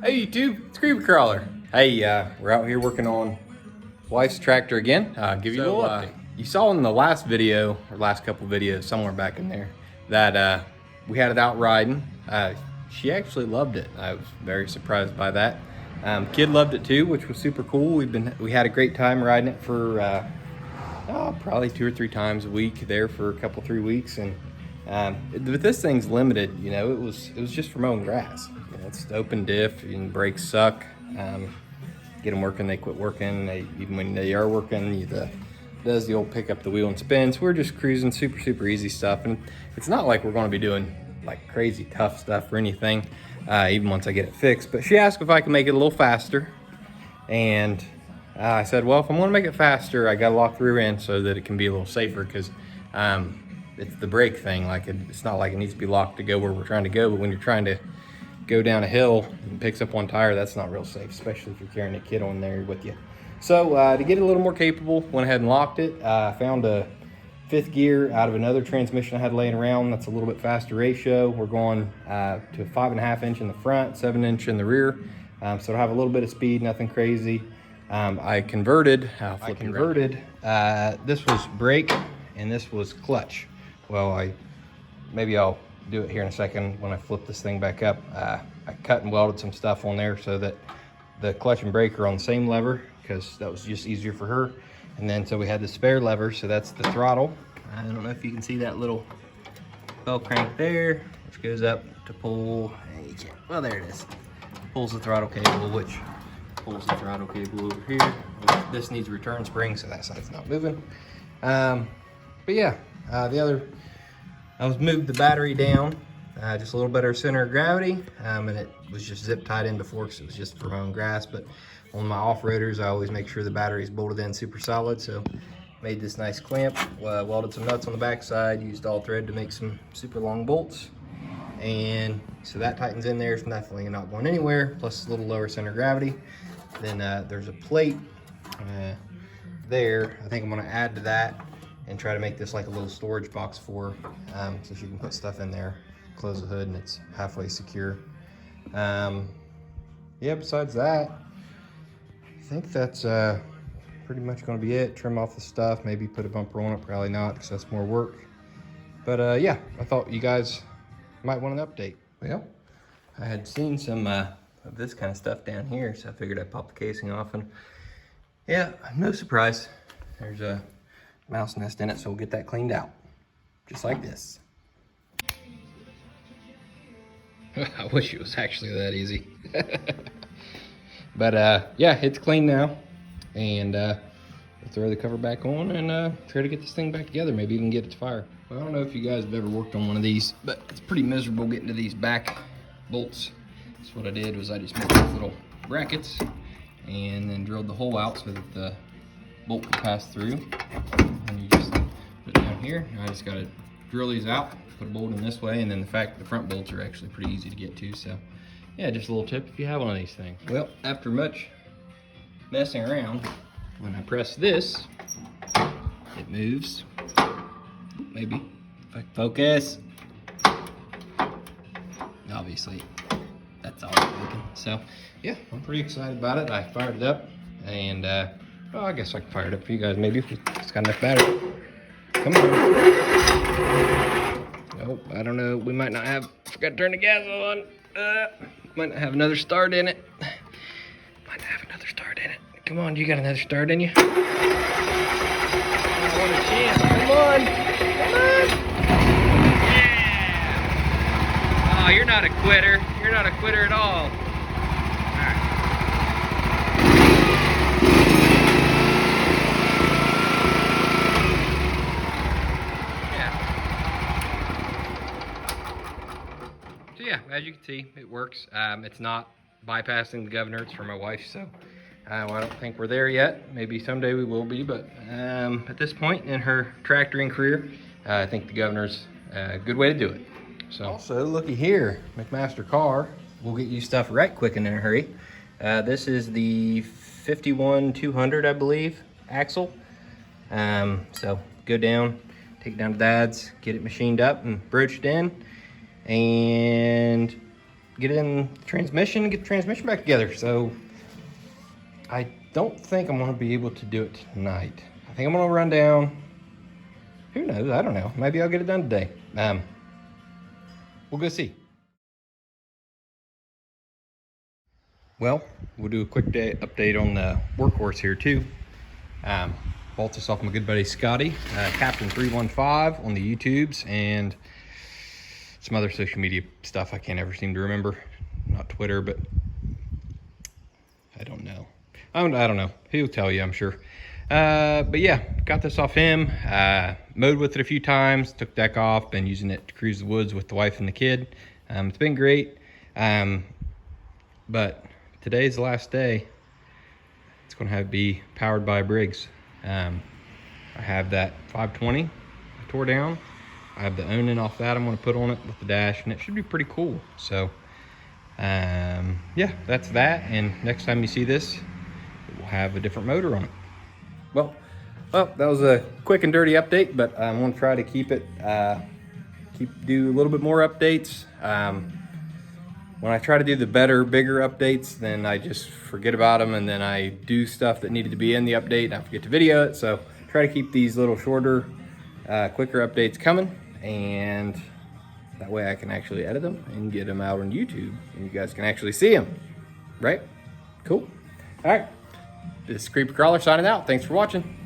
Hey YouTube, it's Creeper Crawler. Hey, we're out here working on wife's tractor again. Give you a little update. You saw in the last video, or last couple videos, somewhere back in there, that we had it out riding. She actually loved it. I was very surprised by that. Kid loved it too, which was super cool. We had a great time riding it for probably 2 or 3 times a week there for a couple 3 weeks, and but this thing's limited. You know, it was just for mowing grass. You know, it's open diff and brakes suck. Get them working, they quit working. Even when they are working, does the old pick up the wheel and spins. We're just cruising, super easy stuff, and it's not like we're going to be doing like crazy tough stuff or anything. Even once I get it fixed. But she asked if I could make it a little faster, and I said, well, if I'm gonna make it faster, I gotta lock the rear end so that it can be a little safer, because it's the brake thing. Like it's not like it needs to be locked to go where we're trying to go, but when you're trying to go down a hill and picks up one tire, that's not real safe, especially if you're carrying a kid on there with you. So to get it a little more capable, went ahead and locked it. I found a 5th gear out of another transmission I had laying around that's a little bit faster ratio. We're going to 5.5 inch in the front, 7 inch in the rear. So it'll have a little bit of speed, nothing crazy. I converted this was brake and this was clutch. Well, maybe I'll do it here in a second when I flip this thing back up. I cut and welded some stuff on there so that the clutch and brake are on the same lever, because that was just easier for her. And then so we had the spare lever, so that's the throttle. I don't know if you can see that little bell crank there, which goes up to pull, well, there it is. Pulls the throttle cable, which pulls the throttle cable over here. This needs a return spring, so that side's not moving. But yeah, I was moved the battery down, just a little better center of gravity, and it was just zip tied in before because it was just for my own grass. But on my off-roaders, I always make sure the battery's bolted in super solid, so made this nice clamp, welded some nuts on the back side, used all thread to make some super long bolts. And so that tightens in there. It's definitely not going anywhere, plus a little lower center of gravity. Then there's a plate there. I think I'm gonna add to that and try to make this like a little storage box for her, so she can put stuff in there, close the hood, and it's halfway secure. Yeah, besides that, I think that's pretty much gonna be it. Trim off the stuff, maybe put a bumper on it, probably not, because that's more work. But yeah, I thought you guys might want an update. Well, I had seen some of this kind of stuff down here, so I figured I'd pop the casing off, and yeah, no surprise. There's a mouse nest in it, so we'll get that cleaned out, just like this. I wish it was actually that easy. But yeah, it's clean now, and we'll throw the cover back on and try to get this thing back together, maybe even get it to fire. Well, I don't know if you guys have ever worked on one of these, but it's pretty miserable getting to these back bolts. So what I did was I just made these little brackets and then drilled the hole out so that the bolt could pass through. And you just put it down here. Now I just got to drill these out, put a bolt in this way, and then the front bolts are actually pretty easy to get to. So yeah, just a little tip if you have one of these things. Well, after much messing around, when I press this, it moves. Maybe if I focus. Obviously, that's all it's looking. So yeah, I'm pretty excited about it. I fired it up, and well, I guess I can fire it up for you guys maybe if it's got enough battery. Come on. Nope, I don't know. We might not have. Forgot to turn the gas on. Might not have another start in it. Might not have another start in it. Come on, you got another start in you? I want a chance. Come on. Come on. Yeah. Oh, you're not a quitter. You're not a quitter at all. All right. So yeah, as you can see, it works. It's not bypassing the governor. It's for my wife, so I don't think we're there yet. Maybe someday we will be, but at this point in her tractoring career, I think the governor's a good way to do it. So also, looky here, McMaster car will get you stuff right quick and in a hurry. This is the 51-200, I believe, axle. So go down, take it down to Dad's, get it machined up and broached in, and get in the transmission and get the transmission back together. So I don't think I'm gonna be able to do it tonight. I think I'm gonna run down, who knows, I don't know. Maybe I'll get it done today. We'll go see. Well, we'll do a quick update on the workhorse here too. Bought this off my good buddy Scotty, Captain 315 on the YouTubes, and some other social media stuff I can't ever seem to remember. Not Twitter, but I don't know. I don't know. He'll tell you, I'm sure. But yeah, got this off him. Mowed with it a few times, took deck off, been using it to cruise the woods with the wife and the kid. It's been great. But today's the last day. It's gonna have to be powered by Briggs. I have that 520 I tore down. I have the owning off that I'm gonna put on it with the dash, and it should be pretty cool. So yeah, that's that. And next time you see this, it will have a different motor on it. Well, that was a quick and dirty update, but I'm gonna try to keep it, do a little bit more updates. When I try to do the better, bigger updates, then I just forget about them, and then I do stuff that needed to be in the update and I forget to video it. So try to keep these little shorter, quicker updates coming, and that way I can actually edit them and get them out on YouTube and you guys can actually see them, right? Cool. All right, this is Creeper Crawler signing out. Thanks for watching.